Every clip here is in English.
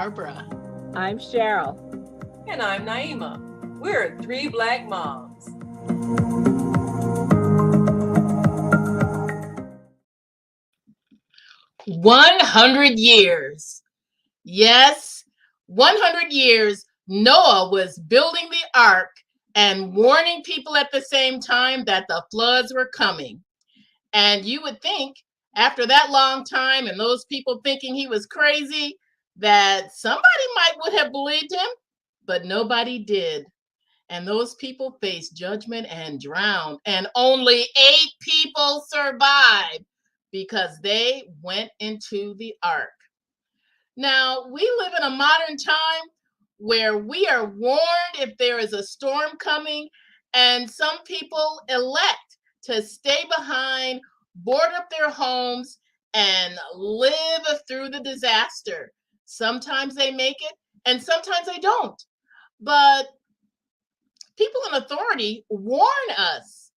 Barbara. I'm Cheryl. And I'm Naima. We're three Black moms. 100 years. Yes, 100 years. Noah was building the ark and warning people at the same time that the floods were coming. And you would think after that long time and those people thinking he was crazy that somebody might would have believed him, but nobody did. And those people faced judgment and drowned, and only 8 people survived because they went into the ark. Now, we live in a modern time where we are warned if there is a storm coming, and some people elect to stay behind, board up their homes, and live through the disaster. Sometimes they make it, and sometimes they don't. But people in authority warn us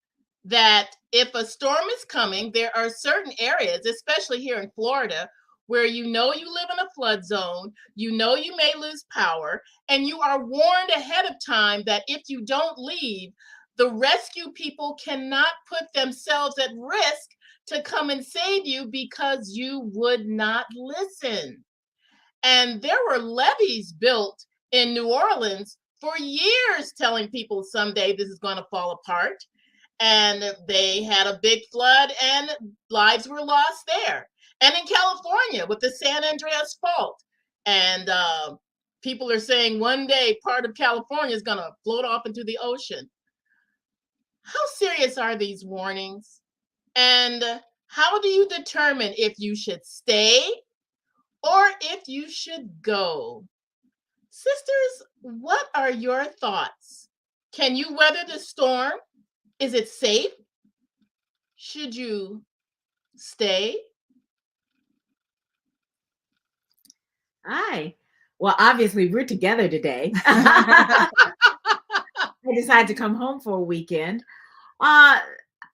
that if a storm is coming, there are certain areas, especially here in Florida, where you live in a flood zone, you may lose power, and you are warned ahead of time that if you don't leave, the rescue people cannot put themselves at risk to come and save you because you would not listen. And there were levees built in New Orleans for years telling people someday this is going to fall apart. And they had a big flood and lives were lost there. And in California with the San Andreas Fault. And people are saying one day part of California is going to float off into the ocean. How serious are these warnings? And how do you determine if you should stay or if you should go? Sisters, what are your thoughts? Can you weather the storm? Is it safe? Should you stay? Hi. Well, obviously, we're together today. I decided to come home for a weekend.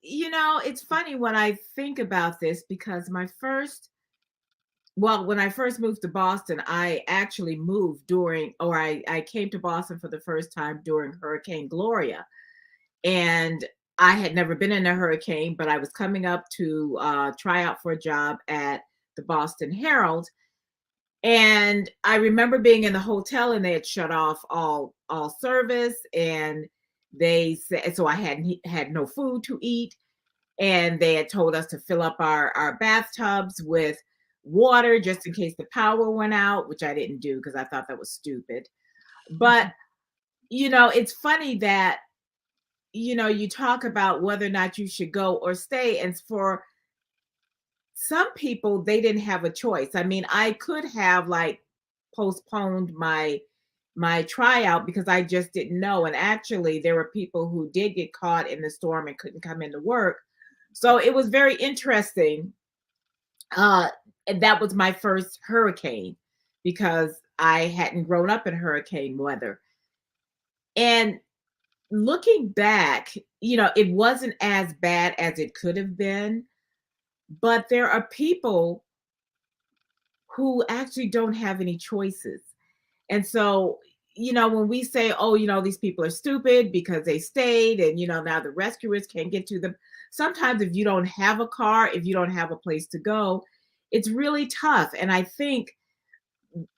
It's funny when I think about this because when I first moved to Boston, I actually moved I came to Boston for the first time during Hurricane Gloria. And I had never been in a hurricane, but I was coming up to try out for a job at the Boston Herald. And I remember being in the hotel and they had shut off all service, and they said, so I had no food to eat. And they had told us to fill up our bathtubs with water just in case the power went out, which I didn't do because I thought that was stupid. But, it's funny that, you talk about whether or not you should go or stay. And for some people, they didn't have a choice. I mean, I could have postponed my tryout because I just didn't know. And actually, there were people who did get caught in the storm and couldn't come into work. So it was very interesting. And that was my first hurricane because I hadn't grown up in hurricane weather. And looking back, it wasn't as bad as it could have been. But there are people who actually don't have any choices. And so, when we say, oh, these people are stupid because they stayed and, now the rescuers can't get to them. Sometimes if you don't have a car, if you don't have a place to go, it's really tough. And I think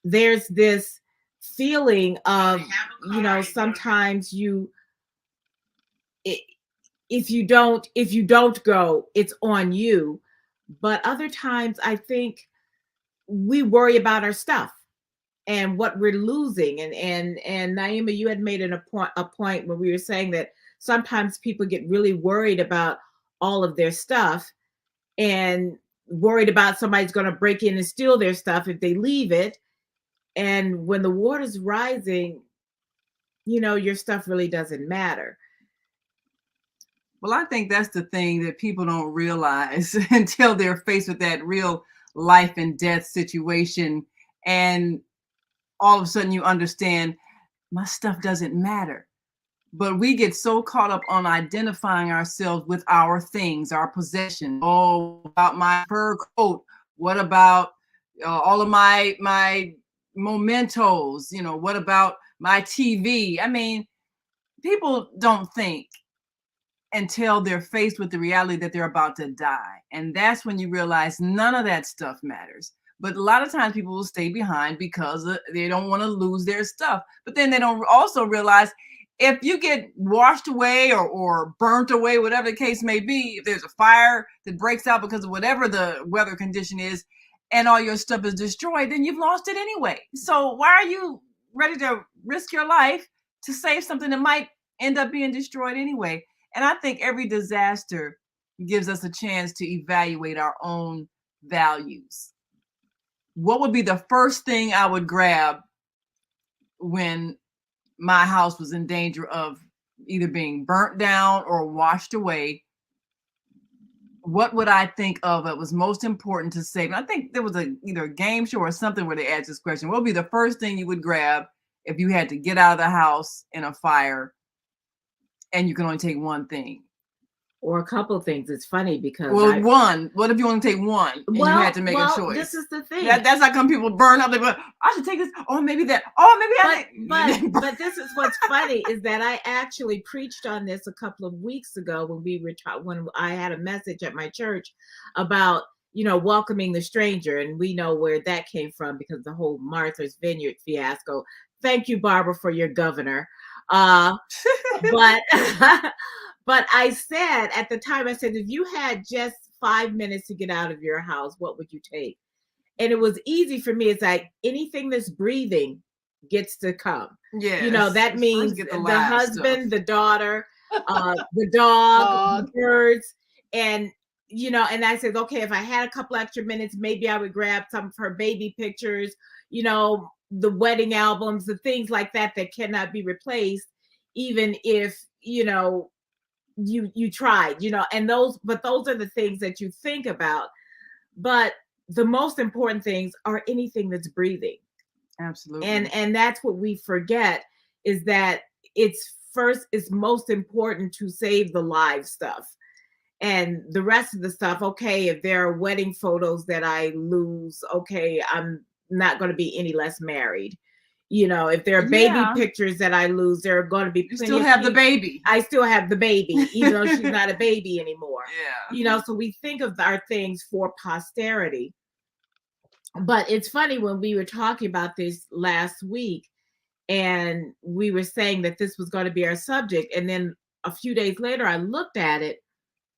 there's this feeling of, sometimes if you don't go, it's on you. But other times I think we worry about our stuff and what we're losing. And Naima, you had made a point where we were saying that sometimes people get really worried about all of their stuff and worried about somebody's going to break in and steal their stuff if they leave it. And when the water's rising, your stuff really doesn't matter. Well, I think that's the thing that people don't realize until they're faced with that real life and death situation. And all of a sudden you understand my stuff doesn't matter. But we get so caught up on identifying ourselves with our things, our possessions. Oh, about my fur coat. What about all of my mementos? What about my TV? I mean, people don't think until they're faced with the reality that they're about to die. And that's when you realize none of that stuff matters. But a lot of times people will stay behind because they don't want to lose their stuff. But then they don't also realize if you get washed away or burnt away, whatever the case may be, if there's a fire that breaks out because of whatever the weather condition is, and all your stuff is destroyed, then you've lost it anyway. So why are you ready to risk your life to save something that might end up being destroyed anyway? And I think every disaster gives us a chance to evaluate our own values. What would be the first thing I would grab when my house was in danger of either being burnt down or washed away? What would I think of that was most important to save? And I think there was either a game show or something where they asked this question. What would be the first thing you would grab if you had to get out of the house in a fire and you can only take one thing? Or a couple of things. It's funny because one. What if you only take one and you had to make a choice? This is the thing. That's how come people burn up. They go, I should take this. Oh, maybe that. Oh, maybe But this is what's funny is that I actually preached on this a couple of weeks ago when I had a message at my church about welcoming the stranger, and we know where that came from because the whole Martha's Vineyard fiasco. Thank you, Barbara, for your governor. But but I said at the time, I said, if you had just 5 minutes to get out of your house, what would you take? And it was easy for me. It's like anything that's breathing gets to come. Yeah. That means the husband, the daughter, the dog, the birds. And, and I said, okay, if I had a couple extra minutes, maybe I would grab some of her baby pictures, the wedding albums, the things like that cannot be replaced, even if, you tried, and those are the things that you think about. But the most important things are anything that's breathing. Absolutely. And that's what we forget is that it's most important to save the live stuff. And the rest of the stuff, okay, if there are wedding photos that I lose, okay, I'm not going to be any less married. If there are baby pictures that I lose, there are going to be plenty. You still have the baby. I still have the baby, even though she's not a baby anymore. Yeah. So we think of our things for posterity. But it's funny when we were talking about this last week, and we were saying that this was going to be our subject, and then a few days later, I looked at it,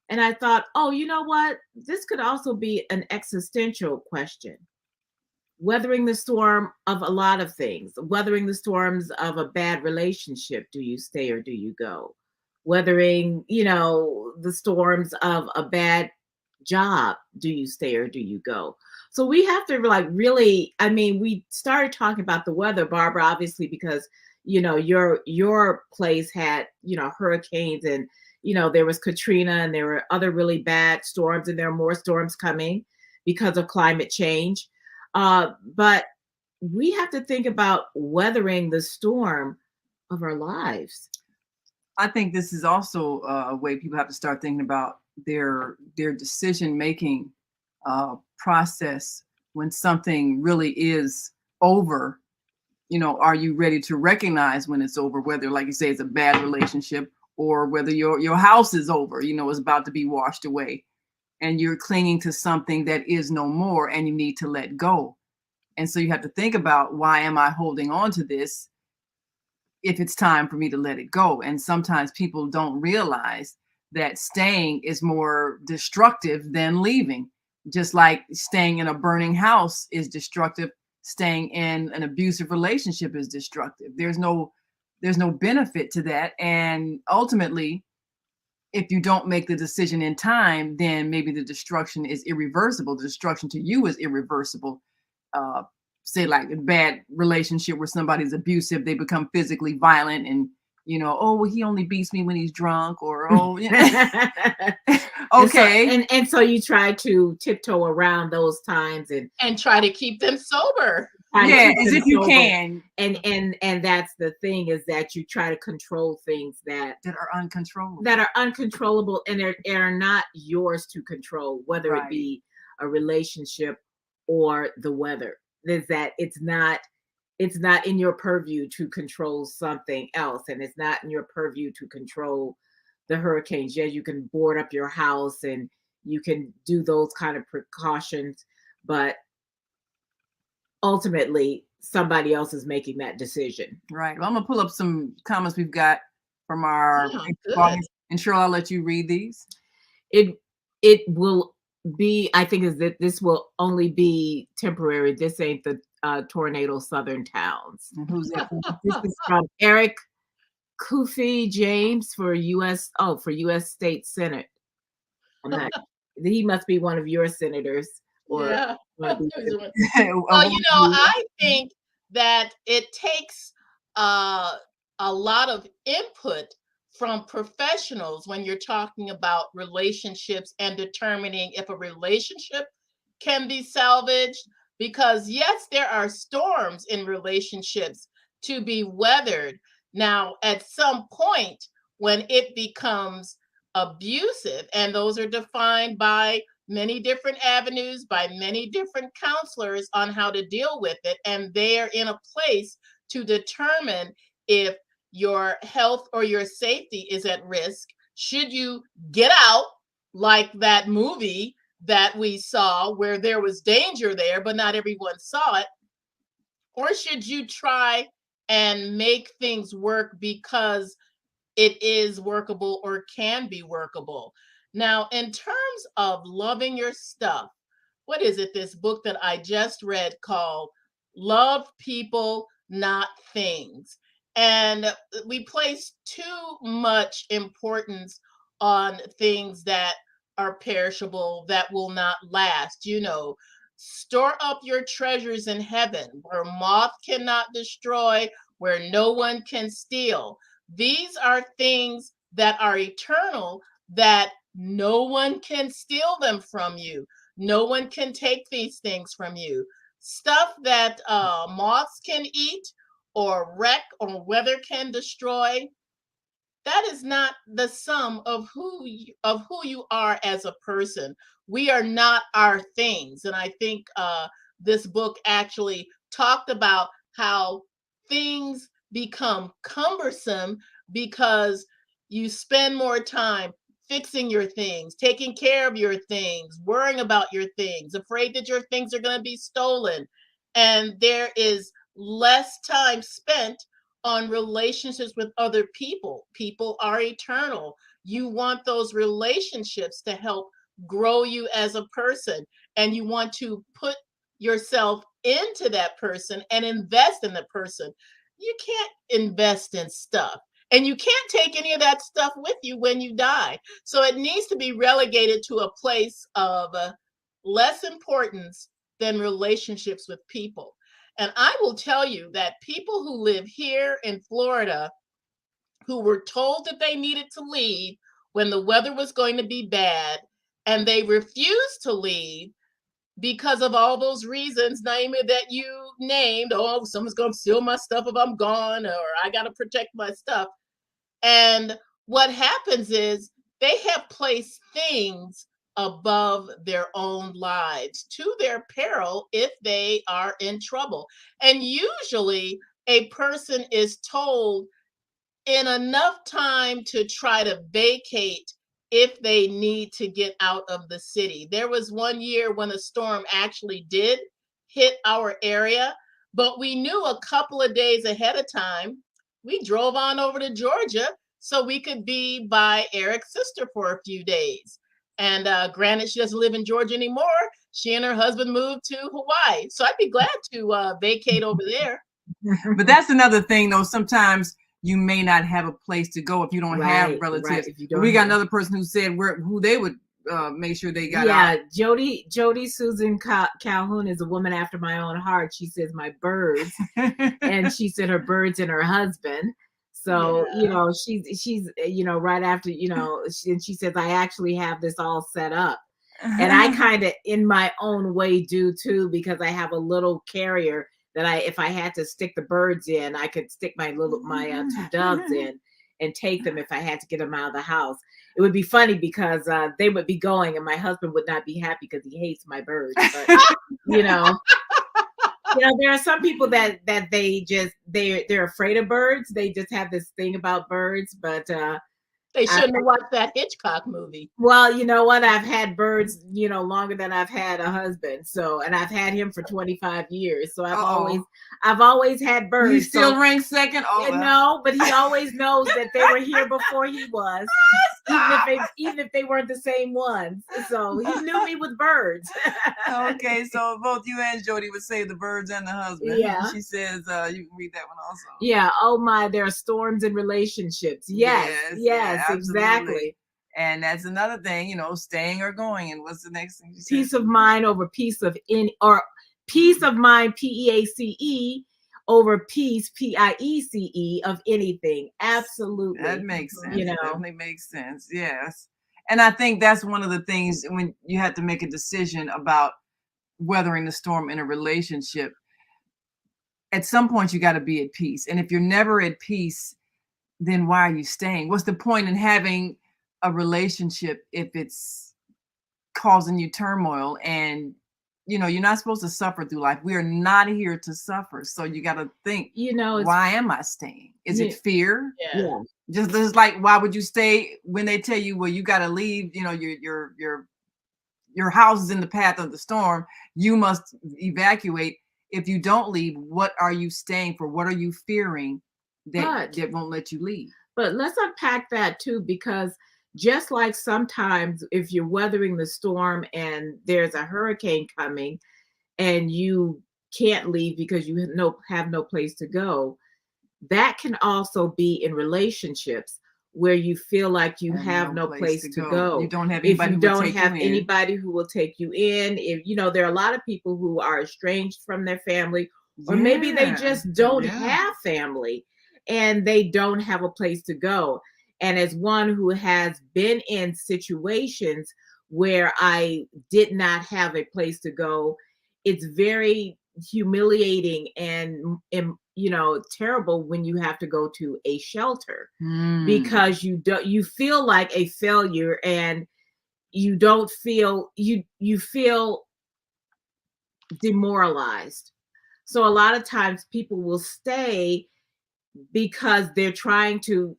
and I thought, oh, you know what? This could also be an existential question. Weathering the storm of a lot of things, weathering the storms of a bad relationship. Do you stay or do you go? Weathering, the storms of a bad job. Do you stay or do you go? So we have to really, we started talking about the weather, Barbara, obviously, because, your place had, hurricanes and, there was Katrina and there were other really bad storms and there are more storms coming because of climate change. But we have to think about weathering the storm of our lives. I think this is also a way people have to start thinking about their decision-making process when something really is over. Are you ready to recognize when it's over, whether, like you say, it's a bad relationship or whether your house is over, is about to be washed away and you're clinging to something that is no more and you need to let go. And so you have to think about, why am I holding on to this if it's time for me to let it go? And sometimes people don't realize that staying is more destructive than leaving. Just like staying in a burning house is destructive, staying in an abusive relationship is destructive. There's no benefit to that. And ultimately, if you don't make the decision in time, then maybe the destruction is irreversible. The destruction to you is irreversible. Say like a bad relationship where somebody's abusive, they become physically violent and, oh, well, he only beats me when he's drunk, or, oh, okay. And so you try to tiptoe around those times and try to keep them sober. Yeah, as if you can. And that's the thing, is that you try to control things that are uncontrollable. That are uncontrollable and are not yours to control, whether it be a relationship or the weather. Is that it's not it's not in your purview to control something else, and it's not in your purview to control the hurricanes. Yeah, you can board up your house and you can do those kind of precautions, but ultimately somebody else is making that decision. Right. Well, I'm gonna pull up some comments we've got from our Yeah, Facebook good. audience, and Cheryl, I'll let you read these. It will be, I think, is that this will only be temporary. This ain't the tornado southern towns. And who's that? This is from Eric Kofi James for US State Senate. I'm not, he must be one of your senators, or Yeah. one of these- Well, you know, I think that it takes a lot of input from professionals when you're talking about relationships and determining if a relationship can be salvaged. Because, yes, there are storms in relationships to be weathered. Now, at some point, when it becomes abusive, and those are defined by many different avenues by many different counselors on how to deal with it. And they're in a place to determine if your health or your safety is at risk. Should you get out, like that movie that we saw where there was danger there, but not everyone saw it? Or should you try and make things work because it is workable or can be workable? Now, in terms of loving your stuff, what is it? This book that I just read called Love People, Not Things. And we place too much importance on things that are perishable, that will not last. You know, store up your treasures in heaven where moth cannot destroy, where no one can steal. These are things that are eternal, that no one can steal them from you. No one can take these things from you. Stuff that moths can eat or wreck or weather can destroy, that is not the sum of who you are as a person. We are not our things. And I think this book actually talked about how things become cumbersome because you spend more time fixing your things, taking care of your things, worrying about your things, afraid that your things are going to be stolen. And there is less time spent on relationships with other people. People are eternal. You want those relationships to help grow you as a person, and you want to put yourself into that person and invest in the person. You can't invest in stuff, and you can't take any of that stuff with you when you die. So it needs to be relegated to a place of less importance than relationships with people. And I will tell you that people who live here in Florida who were told that they needed to leave when the weather was going to be bad, and they refused to leave because of all those reasons, Naima, that you named. Oh, someone's going to steal my stuff if I'm gone, or I got to protect my stuff. And what happens is they have placed things above their own lives to their peril if they are in trouble. And usually a person is told in enough time to try to vacate if they need to get out of the city. There was one year when a storm actually did hit our area, but we knew a couple of days ahead of time. We drove on over to Georgia so we could be by Eric's sister for a few days. And granted, she doesn't live in Georgia anymore. She and her husband moved to Hawaii. So I'd be glad to vacate over there. But that's another thing, though. Sometimes you may not have a place to go if you don't have relatives. Right, if you don't we got have- another person who said who they would make sure they got yeah, out. Jody Susan Calhoun is a woman after my own heart. She says my birds, and she said her birds and her husband. So, Yeah. she's right after, she says, I actually have this all set up. And I kind of, in my own way, do too, because I have a little carrier that if I had to stick the birds in, I could stick my two doves in and take them if I had to get them out of the house. It would be funny because they would be going and my husband would not be happy because he hates my birds. But, There are some people that they're afraid of birds. They just have this thing about birds, but They shouldn't have watched that Hitchcock movie. well, you know what? I've had birds, longer than I've had a husband. So, and I've had him for 25 years. So I've always had birds. He still so, ranks second. Oh, no, but he always knows that they were here before he was, even if they weren't the same ones. So he knew me with birds. Okay, so both you and Jody would say the birds and the husband. Yeah. She says you can read that one also. Yeah. Oh my, there are storms in relationships. Yes, yeah, exactly. And that's another thing, staying or going. And what's the next thing you said? Peace of mind over peace of peace of mind, PEACE, over peace, PIECE, of anything. Absolutely. That makes sense. Definitely makes sense. Yes. And I think that's one of the things when you have to make a decision about weathering the storm in a relationship. At some point, you got to be at peace. And if you're never at peace, then why are you staying? What's the point in having a relationship if it's causing you turmoil? And you're not supposed to suffer through life. We are not here to suffer. So you got to think, why am I staying? Is it fear? Yeah. Just like, why would you stay when they tell you, well, you got to leave, your house is in the path of the storm. You must evacuate. If you don't leave, what are you staying for? What are you fearing that won't let you leave? But let's unpack that too, because just like sometimes if you're weathering the storm and there's a hurricane coming and you can't leave because you have no place to go, that can also be in relationships where you feel like you have no place to go. You don't have anybody anybody who will take you in. If there are a lot of people who are estranged from their family, or maybe they just don't have family and they don't have a place to go. And as one who has been in situations where I did not have a place to go, it's very humiliating and terrible when you have to go to a shelter because you feel like a failure and you don't feel you feel demoralized. So a lot of times people will stay because they're trying to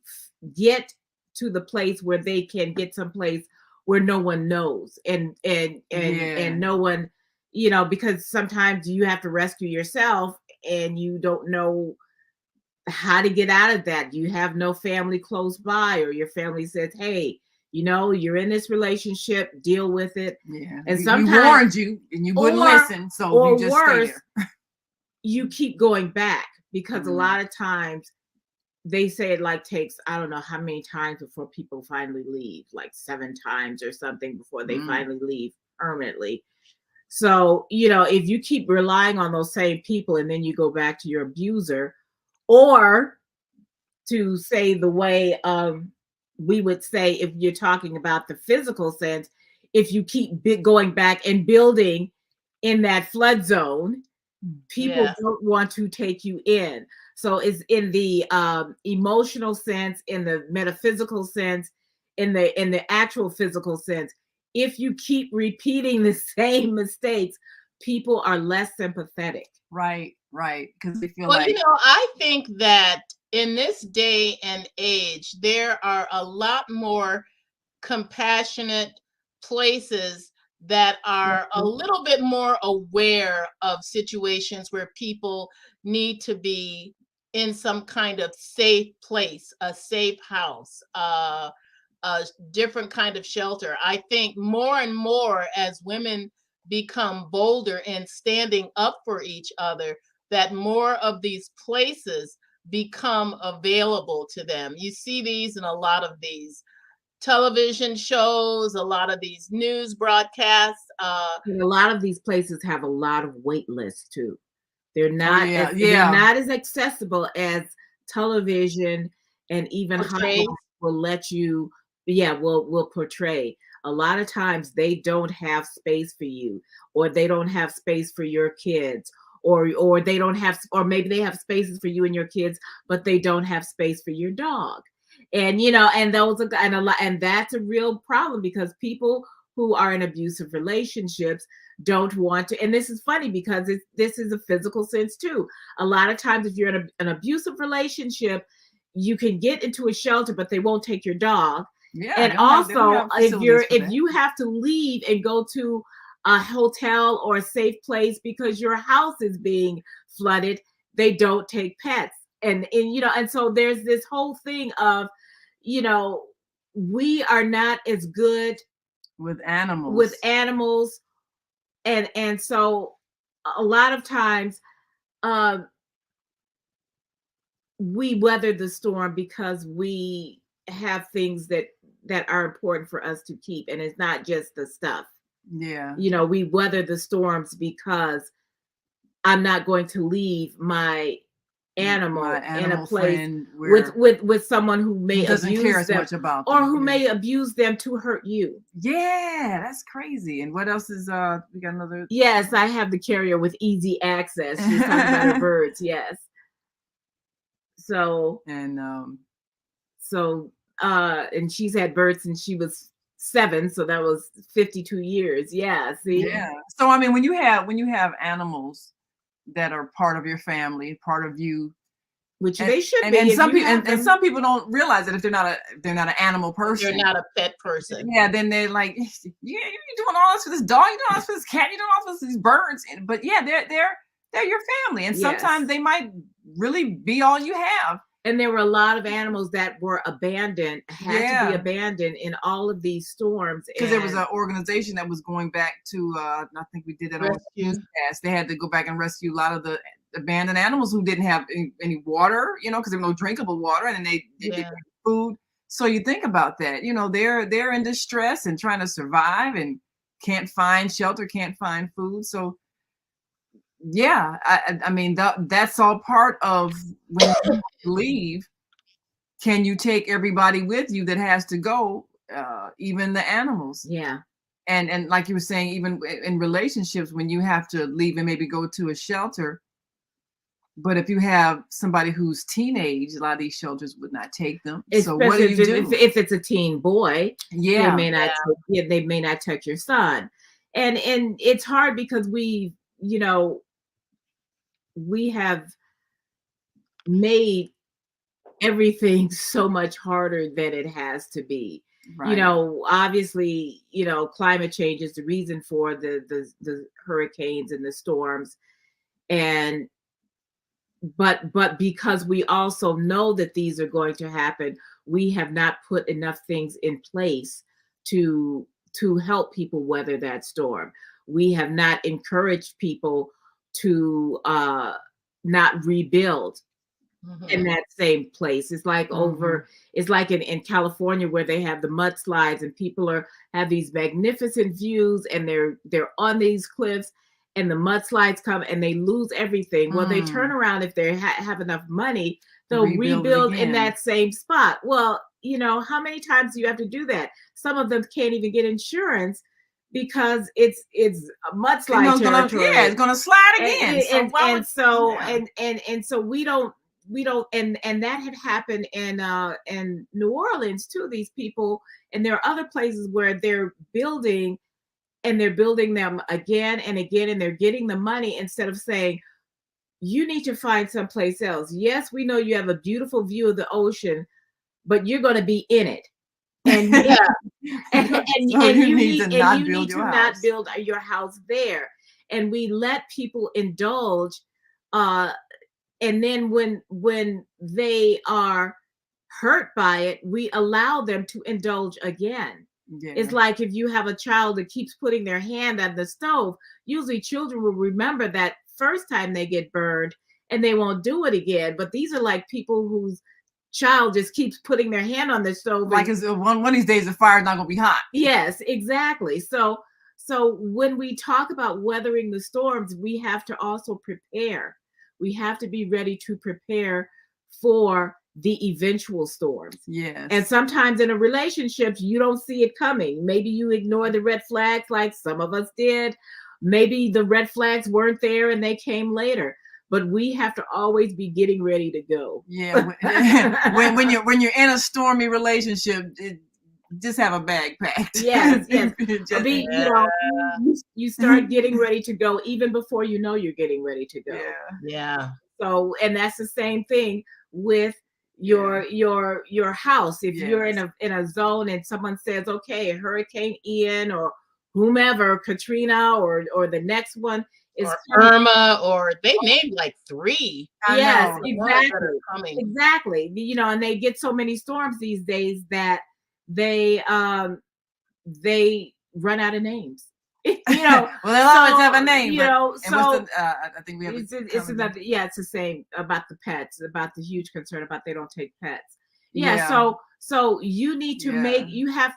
get to the place where they can get someplace where no one knows and no one, because sometimes you have to rescue yourself and you don't know how to get out of that. You have no family close by, or your family says, hey, you're in this relationship, deal with it. Yeah. And sometimes we warned you and you wouldn't listen. So you just stay there. You keep going back because a lot of times they say it takes, I don't know how many times before people finally leave, like 7 times or something before they finally leave permanently. So, if you keep relying on those same people and then you go back to your abuser, or to say the way we would say, if you're talking about the physical sense, if you keep going back and building in that flood zone, people don't want to take you in. So it's in the emotional sense, in the metaphysical sense, in the actual physical sense. If you keep repeating the same mistakes, people are less sympathetic. Right. Because they feel I think that in this day and age, there are a lot more compassionate places that are a little bit more aware of situations where people need to be in some kind of safe place, a safe house, a different kind of shelter. I think more and more as women become bolder in standing up for each other, that more of these places become available to them. You see these in a lot of these television shows, a lot of these news broadcasts. And a lot of these places have a lot of wait lists too. They're not they're not as accessible as television and even Hollywood will let you will portray. A lot of times they don't have space for you, or they don't have space for your kids, or they don't have, or maybe they have spaces for you and your kids, but they don't have space for your dog. And and those are and that's a real problem, because people who are in abusive relationships don't want to. And this is funny because this is a physical sense too. A lot of times, if you're in an abusive relationship, you can get into a shelter, but they won't take your dog. Yeah, And they also, don't have facilities for if that. you have to leave and go to a hotel or a safe place because your house is being flooded, they don't take pets. And and so there's this whole thing of, we are not as good with animals. And so a lot of times we weather the storm because we have things that are important for us to keep, and it's not just the stuff. Yeah. We weather the storms because I'm not going to leave my animal in a place with someone who may doesn't abuse care as them, much about or them. who may abuse them to hurt you. Yeah, that's crazy. And what else is we got another? Yes, I have the carrier with easy access. She's talking about her birds. Yes. So and she's had birds since she was 7, so that was 52 years. Yeah. See. Yeah. So I mean, when you have animals that are part of your family, part of you, which they should be. And some people don't realize that if they're not an animal person, they're not a pet person. Yeah, then they're like, yeah, you're doing all this for this dog, you're doing all this for this cat, you're doing all this for these birds. But yeah, they're your family, and sometimes they might really be all you have. And there were a lot of animals that were abandoned, had to be abandoned in all of these storms. Because there was an organization that was going back to, I think we did that on the podcast. They had to go back and rescue a lot of the abandoned animals who didn't have any water, because there was no drinkable water, and then they didn't get food. So you think about that, they're in distress and trying to survive and can't find shelter, can't find food. So yeah, I mean, that's all part of when you leave. Can you take everybody with you that has to go, even the animals? Yeah. And like you were saying, even in relationships, when you have to leave and maybe go to a shelter. But if you have somebody who's teenage, a lot of these shelters would not take them. So what do you do? If it's a teen boy, they may not touch your son. And it's hard because we have made everything so much harder than it has to be. Right. Obviously, climate change is the reason for the hurricanes and the storms. But because we also know that these are going to happen, we have not put enough things in place to help people weather that storm. We have not encouraged people to not rebuild in that same place. It's like it's like in California where they have the mudslides and people have these magnificent views and they're on these cliffs and the mudslides come and they lose everything. Well, they turn around if they have enough money, they'll rebuild in that same spot. Well, how many times do you have to do that? Some of them can't even get insurance because it's a mudslide territory. It's gonna slide again. So we don't, and that had happened in New Orleans too. These people, and there are other places where they're building them again and again, and they're getting the money instead of saying, you need to find someplace else. Yes, we know you have a beautiful view of the ocean, but you're going to be in it. And you need to not build your house there. And we let people indulge, and then when they are hurt by it, we allow them to indulge again. Yeah. It's like if you have a child that keeps putting their hand on the stove, usually children will remember that first time they get burned and they won't do it again. But these are like people whose child just keeps putting their hand on the stove. Like one of these days the fire's not gonna be hot. Yes, exactly. So when we talk about weathering the storms, we have to also prepare. We have to be ready to prepare for the eventual storms. Yes. And sometimes in a relationship, you don't see it coming. Maybe you ignore the red flags like some of us did. Maybe the red flags weren't there and they came later. But we have to always be getting ready to go. Yeah. When you're in a stormy relationship, just have a bag packed. Yes, yes. Just- You know, you start getting ready to go even before you know you're getting ready to go. Yeah. So, and that's the same thing with your house. If you're in a zone and someone says, okay, Hurricane Ian or whomever, Katrina or the next one is or coming. Irma, or they named like 3. Yes, know. exactly. Exactly. You know, and they get so many storms these days that they run out of names. You know, well, they'll always have a name. You know, so I think we have. It's another. Yeah, it's the same about the pets. About the huge concern about they don't take pets. Yeah. So you need to make. You have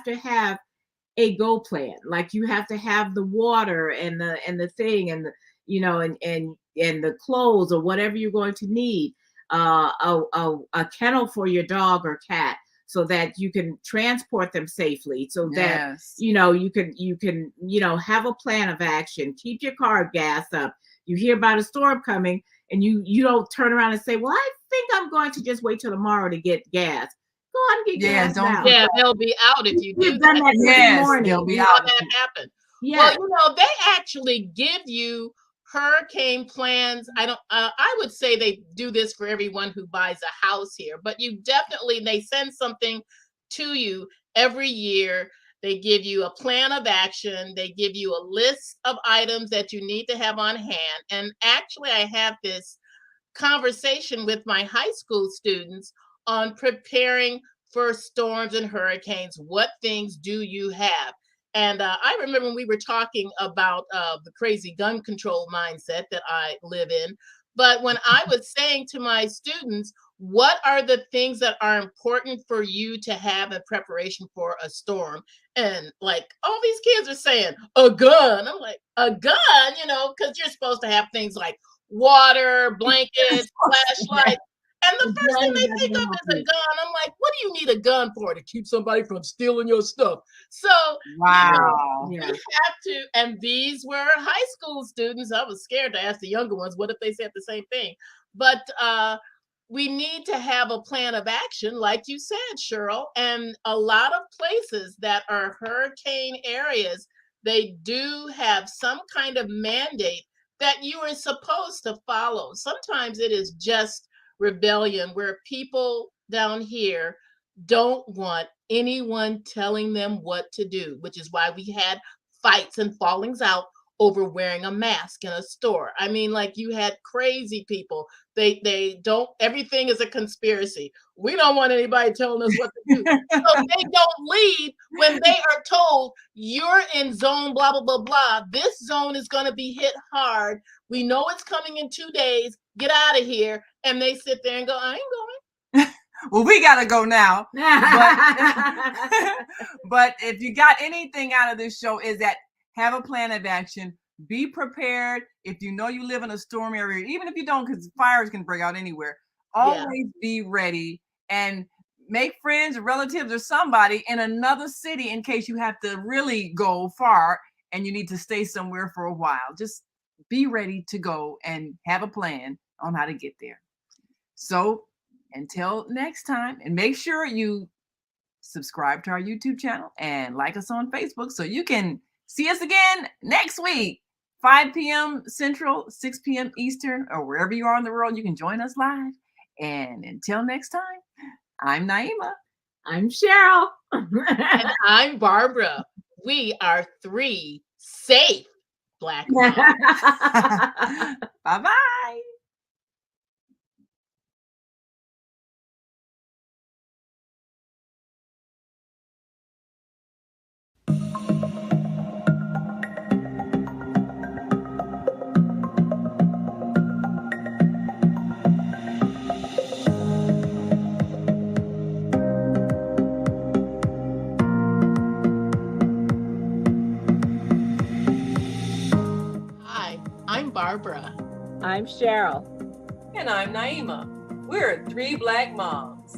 to have a go plan. Like you have to have the water and the thing and the, you know, and the clothes or whatever you're going to need. A kennel for your dog or cat, so that you can transport them safely, so that you know you can you know have a plan of action. Keep your car gassed up. You hear about a storm coming and you don't turn around and say, well, I think I'm going to just wait till tomorrow to get gas. Go on and get gas now. Yeah, they'll be out if you do done that. Yes, they'll be out. That happen. Yeah. Well, you know, they actually give you hurricane plans. I would say they do this for everyone who buys a house here, but they send something to you every year. They give you a plan of action. They give you a list of items that you need to have on hand. And actually, I have this conversation with my high school students on preparing for storms and hurricanes. What things do you have? And I remember when we were talking about the crazy gun control mindset that I live in. But when I was saying to my students, what are the things that are important for you to have in preparation for a storm? And like all these kids are saying, a gun. I'm like, a gun, you know, because you're supposed to have things like water, blankets, flashlights. And the first thing they think of is a gun. I'm like, what do you need a gun for? To keep somebody from stealing your stuff. So wow. You have to, and these were high school students. I was scared to ask the younger ones, what if they said the same thing? But we need to have a plan of action, like you said, Cheryl. And a lot of places that are hurricane areas, they do have some kind of mandate that you are supposed to follow. Sometimes it is just rebellion where people down here don't want anyone telling them what to do, which is why we had fights and fallings out over wearing a mask in a store. I mean, like you had crazy people. They don't, everything is a conspiracy. We don't want anybody telling us what to do. So they don't leave when they are told you're in zone, blah, blah, blah, blah. This zone is going to be hit hard. We know it's coming in 2 days. Get out of here. And they sit there and go, I ain't going. Well, we got to go now. But if you got anything out of this show is that have a plan of action. Be prepared. If you know you live in a storm area, even if you don't, because fires can break out anywhere, always be ready and make friends or relatives or somebody in another city in case you have to really go far and you need to stay somewhere for a while. Just be ready to go and have a plan on how to get there. So until next time, and make sure you subscribe to our YouTube channel and like us on Facebook so you can see us again next week, 5 p.m. Central, 6 p.m. Eastern, or wherever you are in the world, you can join us live. And until next time, I'm Naima. I'm Cheryl. And I'm Barbara. We are 3 safe Black moms. Bye-bye. Hi, I'm Barbara. I'm Cheryl. And I'm Naima. We're 3 Black moms.